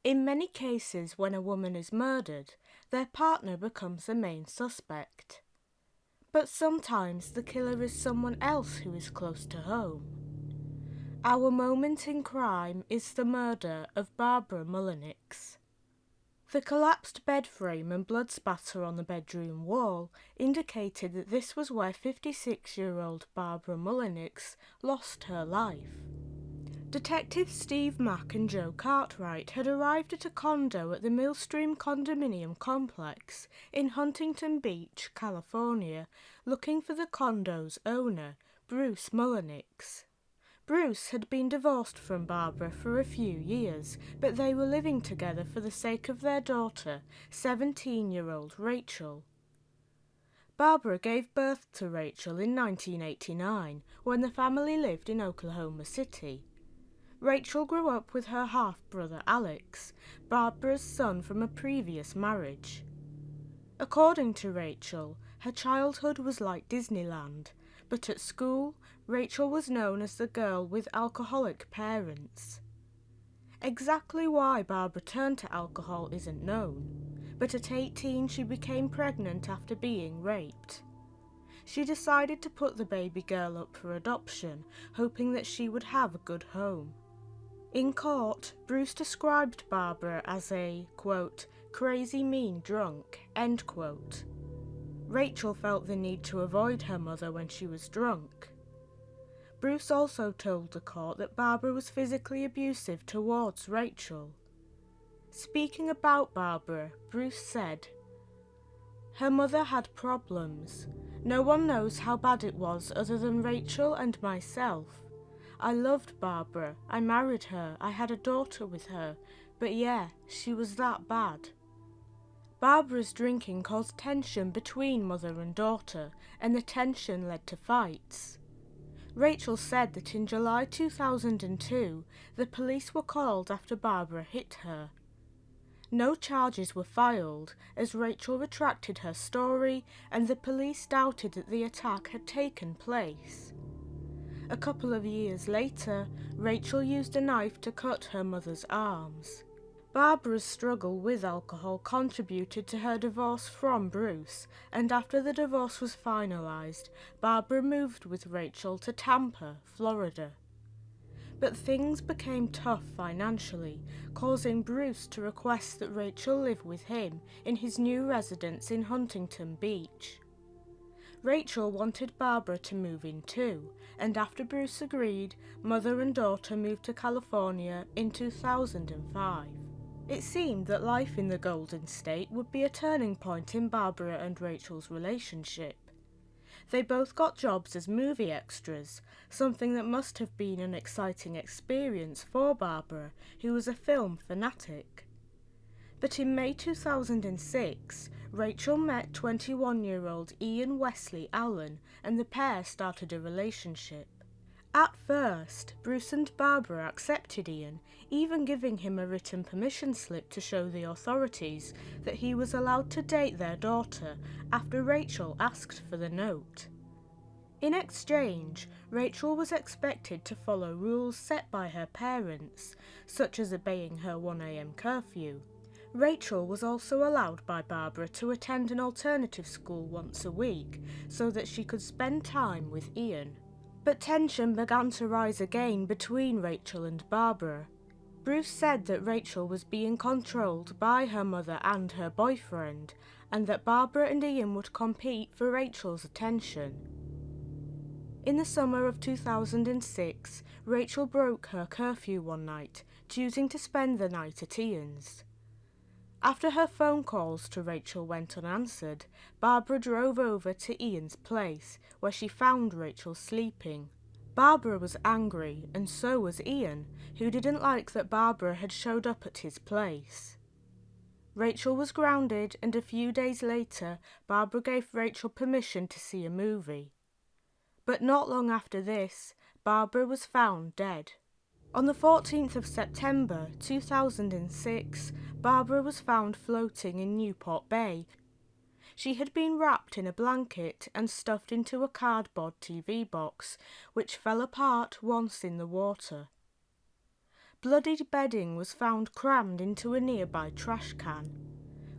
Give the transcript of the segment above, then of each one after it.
In many cases, when a woman is murdered, their partner becomes the main suspect. But sometimes the killer is someone else who is close to home. Our moment in crime is the murder of Barbara Mullenix. The collapsed bed frame and blood spatter on the bedroom wall indicated that this was where 56-year-old Barbara Mullenix lost her life. Detectives Steve Mack and Joe Cartwright had arrived at a condo at the Millstream condominium complex in Huntington Beach, California, looking for the condo's owner, Bruce Mullenix. Bruce had been divorced from Barbara for a few years, but they were living together for the sake of their daughter, 17-year-old Rachel. Barbara gave birth to Rachel in 1989, when the family lived in Oklahoma City. Rachel grew up with her half-brother Alex, Barbara's son from a previous marriage. According to Rachel, her childhood was like Disneyland, but at school, Rachel was known as the girl with alcoholic parents. Exactly why Barbara turned to alcohol isn't known, but at 18 she became pregnant after being raped. She decided to put the baby girl up for adoption, hoping that she would have a good home. In court, Bruce described Barbara as a, quote, crazy mean drunk, end quote. Rachel felt the need to avoid her mother when she was drunk. Bruce also told the court that Barbara was physically abusive towards Rachel. Speaking about Barbara, Bruce said, "Her mother had problems. No one knows how bad it was other than Rachel and myself. I loved Barbara, I married her, I had a daughter with her, but yeah, she was that bad." Barbara's drinking caused tension between mother and daughter, and the tension led to fights. Rachel said that in July 2002, the police were called after Barbara hit her. No charges were filed, as Rachel retracted her story, and the police doubted that the attack had taken place. A couple of years later, Rachel used a knife to cut her mother's arms. Barbara's struggle with alcohol contributed to her divorce from Bruce, and after the divorce was finalized, Barbara moved with Rachel to Tampa, Florida. But things became tough financially, causing Bruce to request that Rachel live with him in his new residence in Huntington Beach. Rachel wanted Barbara to move in too, and after Bruce agreed, mother and daughter moved to California in 2005. It seemed that life in the Golden State would be a turning point in Barbara and Rachel's relationship. They both got jobs as movie extras, something that must have been an exciting experience for Barbara, who was a film fanatic. But in May 2006, Rachel met 21-year-old Ian Wesley Allen, and the pair started a relationship. At first, Bruce and Barbara accepted Ian, even giving him a written permission slip to show the authorities that he was allowed to date their daughter after Rachel asked for the note. In exchange, Rachel was expected to follow rules set by her parents, such as obeying her 1 a.m. curfew. Rachel was also allowed by Barbara to attend an alternative school once a week so that she could spend time with Ian. But tension began to rise again between Rachel and Barbara. Bruce said that Rachel was being controlled by her mother and her boyfriend, and that Barbara and Ian would compete for Rachel's attention. In the summer of 2006, Rachel broke her curfew one night, choosing to spend the night at Ian's. After her phone calls to Rachel went unanswered, Barbara drove over to Ian's place, where she found Rachel sleeping. Barbara was angry, and so was Ian, who didn't like that Barbara had showed up at his place. Rachel was grounded, and a few days later, Barbara gave Rachel permission to see a movie. But not long after this, Barbara was found dead. On the 14th of September 2006, Barbara was found floating in Newport Bay. She had been wrapped in a blanket and stuffed into a cardboard TV box, which fell apart once in the water. Bloodied bedding was found crammed into a nearby trash can.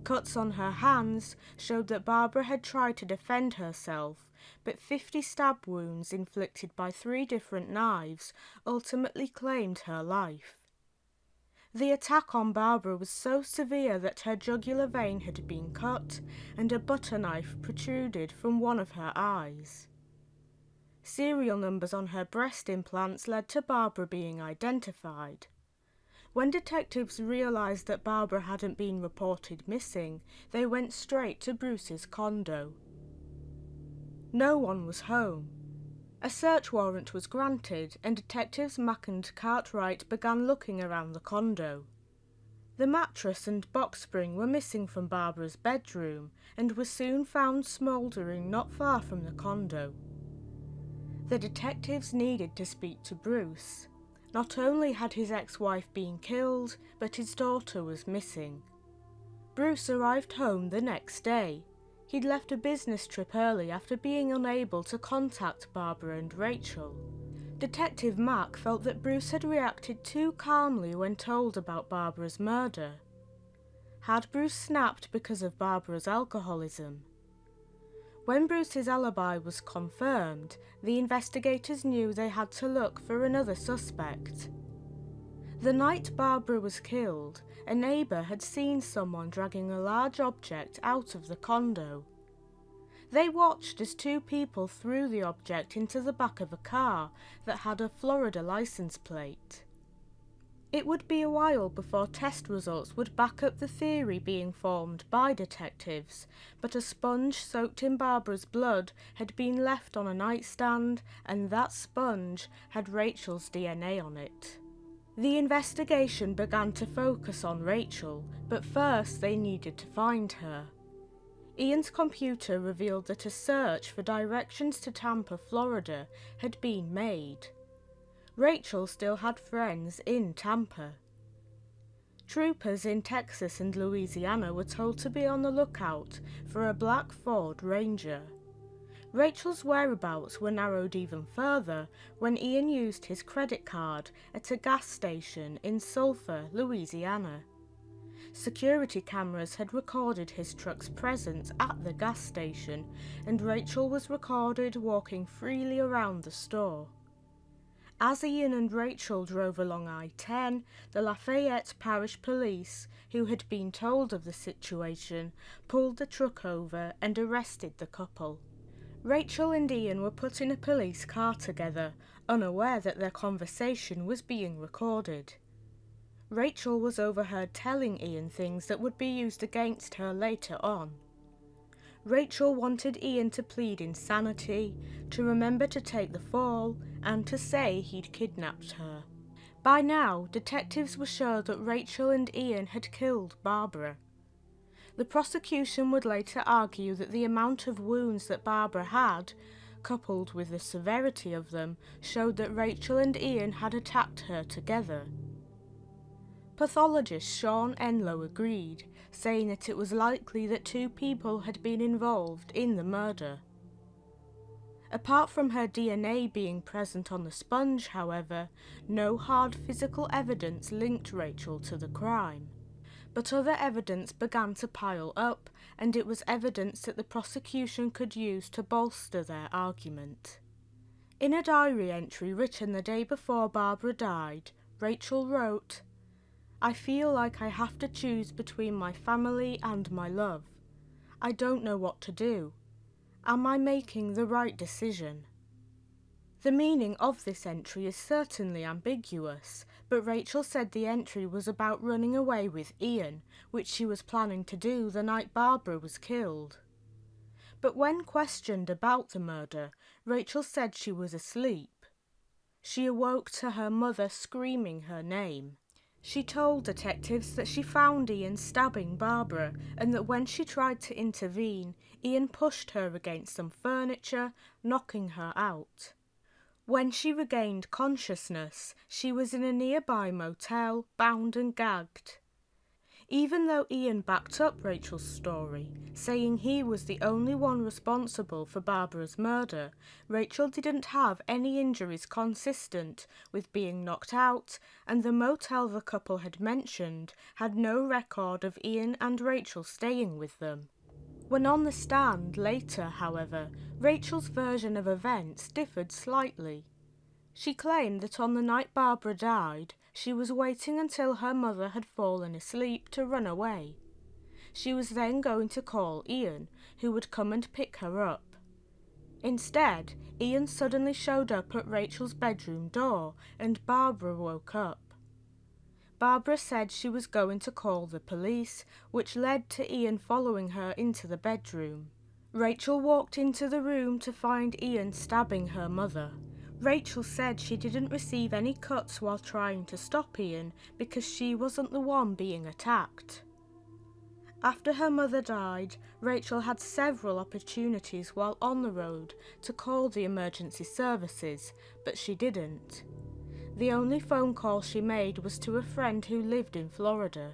Cuts on her hands showed that Barbara had tried to defend herself, but 50 stab wounds inflicted by 3 different knives ultimately claimed her life. The attack on Barbara was so severe that her jugular vein had been cut and a butter knife protruded from one of her eyes. Serial numbers on her breast implants led to Barbara being identified. When detectives realised that Barbara hadn't been reported missing, they went straight to Bruce's condo. No one was home. A search warrant was granted and detectives Mack and Cartwright began looking around the condo. The mattress and box spring were missing from Barbara's bedroom and were soon found smouldering not far from the condo. The detectives needed to speak to Bruce. Not only had his ex-wife been killed, but his daughter was missing. Bruce arrived home the next day. He'd left a business trip early after being unable to contact Barbara and Rachel. Detective Mack felt that Bruce had reacted too calmly when told about Barbara's murder. Had Bruce snapped because of Barbara's alcoholism? When Bruce's alibi was confirmed, the investigators knew they had to look for another suspect. The night Barbara was killed, a neighbour had seen someone dragging a large object out of the condo. They watched as 2 people threw the object into the back of a car that had a Florida license plate. It would be a while before test results would back up the theory being formed by detectives, but a sponge soaked in Barbara's blood had been left on a nightstand, and that sponge had Rachel's DNA on it. The investigation began to focus on Rachel, but first they needed to find her. Ian's computer revealed that a search for directions to Tampa, Florida had been made. Rachel still had friends in Tampa. Troopers in Texas and Louisiana were told to be on the lookout for a black Ford Ranger. Rachel's whereabouts were narrowed even further when Ian used his credit card at a gas station in Sulphur, Louisiana. Security cameras had recorded his truck's presence at the gas station, and Rachel was recorded walking freely around the store. As Ian and Rachel drove along I-10, the Lafayette Parish Police, who had been told of the situation, pulled the truck over and arrested the couple. Rachel and Ian were put in a police car together, unaware that their conversation was being recorded. Rachel was overheard telling Ian things that would be used against her later on. Rachel wanted Ian to plead insanity, to remember to take the fall, and to say he'd kidnapped her. By now, detectives were sure that Rachel and Ian had killed Barbara. The prosecution would later argue that the amount of wounds that Barbara had, coupled with the severity of them, showed that Rachel and Ian had attacked her together. Pathologist Sean Enlow agreed, saying that it was likely that 2 people had been involved in the murder. Apart from her DNA being present on the sponge, however, no hard physical evidence linked Rachel to the crime. But other evidence began to pile up, and it was evidence that the prosecution could use to bolster their argument. In a diary entry written the day before Barbara died, Rachel wrote, "I feel like I have to choose between my family and my love. I don't know what to do. Am I making the right decision?" The meaning of this entry is certainly ambiguous, but Rachel said the entry was about running away with Ian, which she was planning to do the night Barbara was killed. But when questioned about the murder, Rachel said she was asleep. She awoke to her mother screaming her name. She told detectives that she found Ian stabbing Barbara, and that when she tried to intervene, Ian pushed her against some furniture, knocking her out. When she regained consciousness, she was in a nearby motel, bound and gagged. Even though Ian backed up Rachel's story, saying he was the only one responsible for Barbara's murder, Rachel didn't have any injuries consistent with being knocked out, and the motel the couple had mentioned had no record of Ian and Rachel staying with them. When on the stand later, however, Rachel's version of events differed slightly. She claimed that on the night Barbara died, she was waiting until her mother had fallen asleep to run away. She was then going to call Ian, who would come and pick her up. Instead, Ian suddenly showed up at Rachel's bedroom door, and Barbara woke up. Barbara said she was going to call the police, which led to Ian following her into the bedroom. Rachel walked into the room to find Ian stabbing her mother. Rachel said she didn't receive any cuts while trying to stop Ian because she wasn't the one being attacked. After her mother died, Rachel had several opportunities while on the road to call the emergency services, but she didn't. The only phone call she made was to a friend who lived in Florida.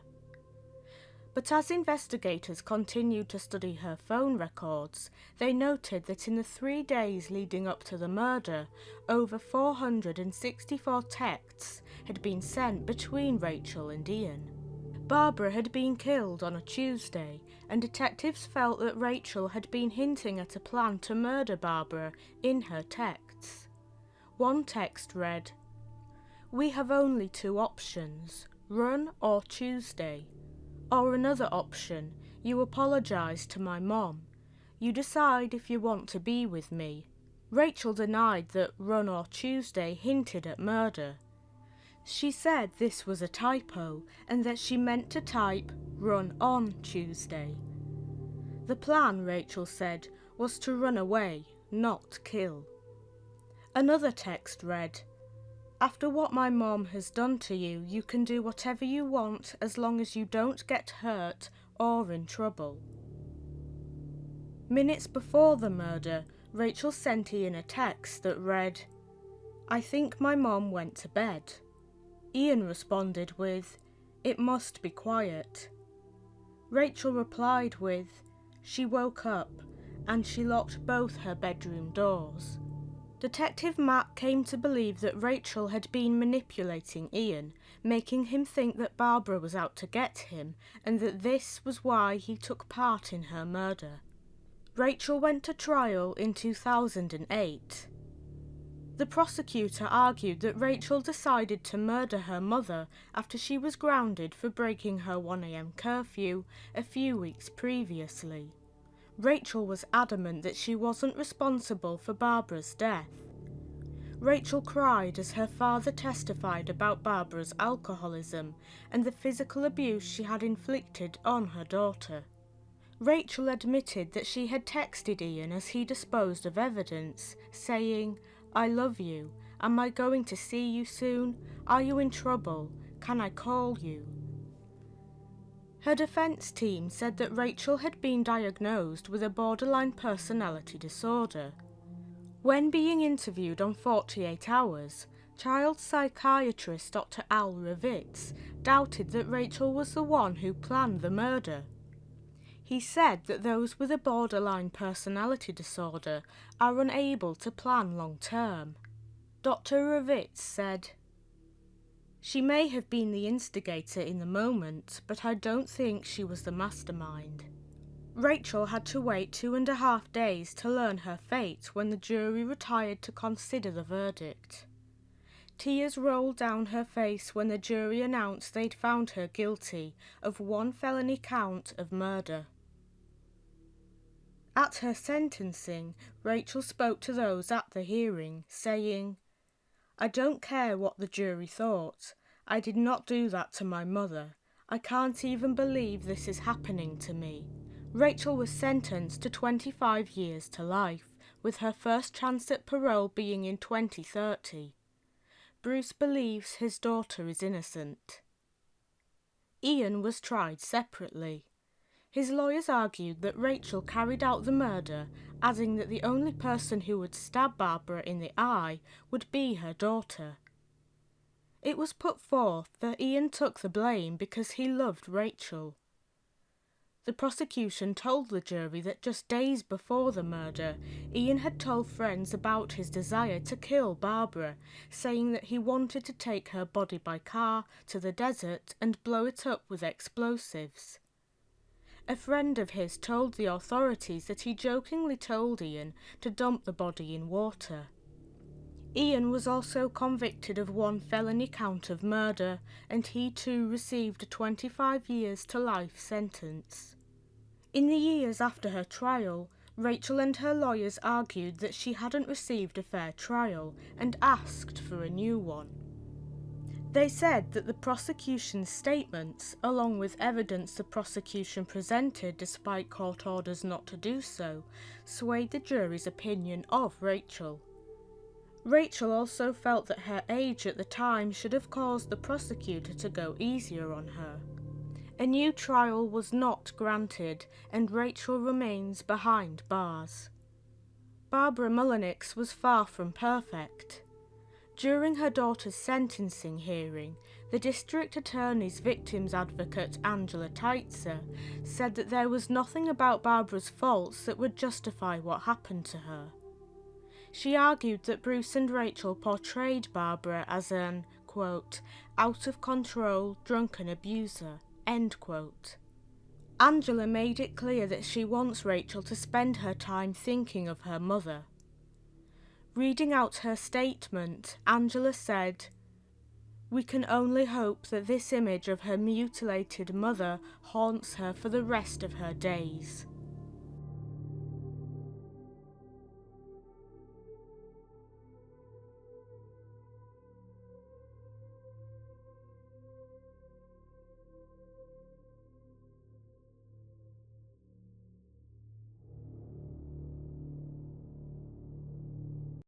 But as investigators continued to study her phone records, they noted that in the 3 days leading up to the murder, over 464 texts had been sent between Rachel and Ian. Barbara had been killed on a Tuesday, and detectives felt that Rachel had been hinting at a plan to murder Barbara in her texts. One text read, "We have only 2 options, run or Tuesday." Or another option, "You apologise to my mom. You decide if you want to be with me." Rachel denied that run or Tuesday hinted at murder. She said this was a typo and that she meant to type run on Tuesday. The plan, Rachel said, was to run away, not kill. Another text read, "After what my mom has done to you, you can do whatever you want as long as you don't get hurt or in trouble." Minutes before the murder, Rachel sent Ian a text that read, "I think my mom went to bed." Ian responded with, "It must be quiet." Rachel replied with, "She woke up and she locked both her bedroom doors." Detective Matt came to believe that Rachel had been manipulating Ian, making him think that Barbara was out to get him, and that this was why he took part in her murder. Rachel went to trial in 2008. The prosecutor argued that Rachel decided to murder her mother after she was grounded for breaking her 1 a.m. curfew a few weeks previously. Rachel was adamant that she wasn't responsible for Barbara's death. Rachel cried as her father testified about Barbara's alcoholism and the physical abuse she had inflicted on her daughter. Rachel admitted that she had texted Ian as he disposed of evidence, saying, "I love you. Am I going to see you soon? Are you in trouble? Can I call you?" Her defense team said that Rachel had been diagnosed with a borderline personality disorder. When being interviewed on 48 Hours, child psychiatrist Dr. Al Ravitz doubted that Rachel was the one who planned the murder. He said that those with a borderline personality disorder are unable to plan long term. Dr. Ravitz said, "She may have been the instigator in the moment, but I don't think she was the mastermind." Rachel had to wait 2.5 days to learn her fate when the jury retired to consider the verdict. Tears rolled down her face when the jury announced they'd found her guilty of 1 felony count of murder. At her sentencing, Rachel spoke to those at the hearing, saying, "I don't care what the jury thought. I did not do that to my mother. I can't even believe this is happening to me." Rachel was sentenced to 25 years to life, with her first chance at parole being in 2030. Bruce believes his daughter is innocent. Ian was tried separately. His lawyers argued that Rachel carried out the murder, adding that the only person who would stab Barbara in the eye would be her daughter. It was put forth that Ian took the blame because he loved Rachel. The prosecution told the jury that just days before the murder, Ian had told friends about his desire to kill Barbara, saying that he wanted to take her body by car to the desert and blow it up with explosives. A friend of his told the authorities that he jokingly told Ian to dump the body in water. Ian was also convicted of one felony count of murder, and he too received a 25 years to life sentence. In the years after her trial, Rachel and her lawyers argued that she hadn't received a fair trial and asked for a new one. They said that the prosecution's statements, along with evidence the prosecution presented despite court orders not to do so, swayed the jury's opinion of Rachel. Rachel also felt that her age at the time should have caused the prosecutor to go easier on her. A new trial was not granted, and Rachel remains behind bars. Barbara Mullenix was far from perfect. During her daughter's sentencing hearing, the district attorney's victims advocate Angela Teitzer said that there was nothing about Barbara's faults that would justify what happened to her. She argued that Bruce and Rachel portrayed Barbara as an, quote, out-of-control, drunken abuser, end quote. Angela made it clear that she wants Rachel to spend her time thinking of her mother. Reading out her statement, Angela said, "We can only hope that this image of her mutilated mother haunts her for the rest of her days."